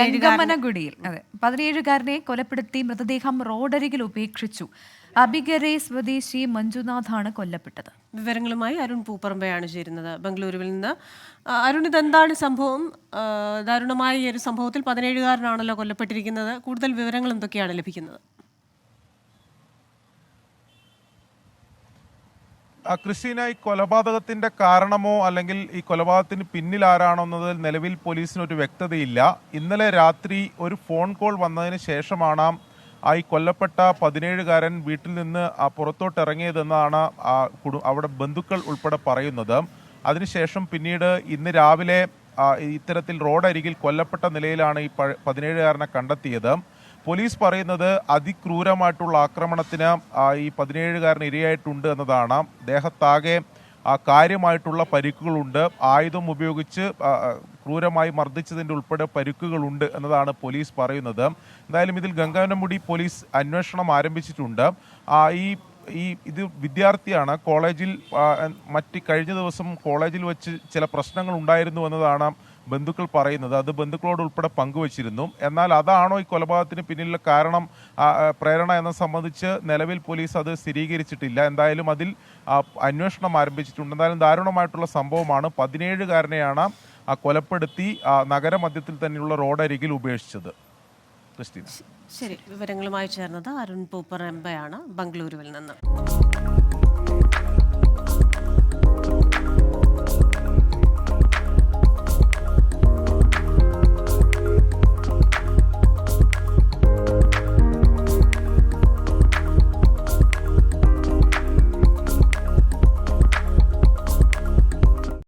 രംഗമനഗുഡിയിൽ 17-കാരനെ കൊലപ്പെടുത്തി മൃതദേഹം റോഡരികിൽ ഉപേക്ഷിച്ചു. അബിഗരെ സ്വദേശി മഞ്ജുനാഥാണ് കൊല്ലപ്പെട്ടത്. വിവരങ്ങളുമായി അരുൺ പൂപ്പറമ്പയാണ് ചേരുന്നത് ബംഗളൂരുവിൽ നിന്ന്. അരുൺ, ഇതെന്താണ് സംഭവം? ദാരുണമായ ഈ ഒരു സംഭവത്തിൽ 17-കാരനാണല്ലോ കൊല്ലപ്പെട്ടിരിക്കുന്നത്. കൂടുതൽ വിവരങ്ങൾ എന്തൊക്കെയാണ് ലഭിക്കുന്നത്? ക്രിസ്റ്റീന, ഈ കൊലപാതകത്തിന്റെ കാരണമോ അല്ലെങ്കിൽ ഈ കൊലപാതകത്തിന് പിന്നിൽ ആരാണോ എന്നതിൽ നിലവിൽ പോലീസിന് ഒരു വ്യക്തതയില്ല. ഇന്നലെ രാത്രി ഒരു ഫോൺ കോൾ വന്നതിന് ശേഷമാണ് ഈ കൊല്ലപ്പെട്ട 17-കാരൻ വീട്ടിൽ നിന്ന് പുറത്തോട്ട് ഇറങ്ങിയതെന്നാണ് അവിടെ ബന്ധുക്കൾ ഉൾപ്പെടെ പറയുന്നത്. അതിനുശേഷം പിന്നീട് ഇന്ന് രാവിലെ ഇത്തരത്തിൽ റോഡരികിൽ കൊല്ലപ്പെട്ട നിലയിലാണ് ഈ 17-കാരനെ കണ്ടെത്തിയത്. പോലീസ് പറയുന്നത് അതിക്രൂരമായിട്ടുള്ള ആക്രമണത്തിന് ഈ 17-കാരൻ ഇരയായിട്ടുണ്ട് എന്നതാണ്. ദേഹത്താകെ കാര്യമായിട്ടുള്ള പരിക്കുകളുണ്ട്. ആയുധം ഉപയോഗിച്ച് ക്രൂരമായി മർദ്ദിച്ചതിൻ്റെ ഉൾപ്പെടെ പരിക്കുകളുണ്ട് എന്നതാണ് പോലീസ് പറയുന്നത്. എന്തായാലും ഇതിൽ ഗംഗാവനമുടി പോലീസ് അന്വേഷണം ആരംഭിച്ചിട്ടുണ്ട്. ഇത് വിദ്യാർത്ഥിയാണ്. കോളേജിൽ കഴിഞ്ഞ ദിവസം കോളേജിൽ വെച്ച് ചില പ്രശ്നങ്ങൾ ഉണ്ടായിരുന്നു എന്നതാണ് ബന്ധുക്കൾ പറയുന്നത്. അത് ബന്ധുക്കളോട് ഉൾപ്പെടെ പങ്കുവച്ചിരുന്നു. എന്നാൽ അതാണോ ഈ കൊലപാതകത്തിന് പിന്നിലുള്ള കാരണം, പ്രേരണ എന്ന സംബന്ധിച്ച് നിലവിൽ പോലീസ് അത് സ്ഥിരീകരിച്ചിട്ടില്ല. എന്തായാലും അതിൽ അന്വേഷണം ആരംഭിച്ചിട്ടുണ്ട്. എന്തായാലും ദാരുണമായിട്ടുള്ള സംഭവമാണ്. 17-കാരനെയാണ് കൊലപ്പെടുത്തി നഗരമധ്യത്തിൽ തന്നെയുള്ള റോഡരികിൽ ഉപേക്ഷിച്ചത്. ശരി, വിവരങ്ങളുമായി ചേർന്നത് അരുൺ പൂപ്പറമ്പയാണ് ബംഗളൂരുവിൽ നിന്ന്.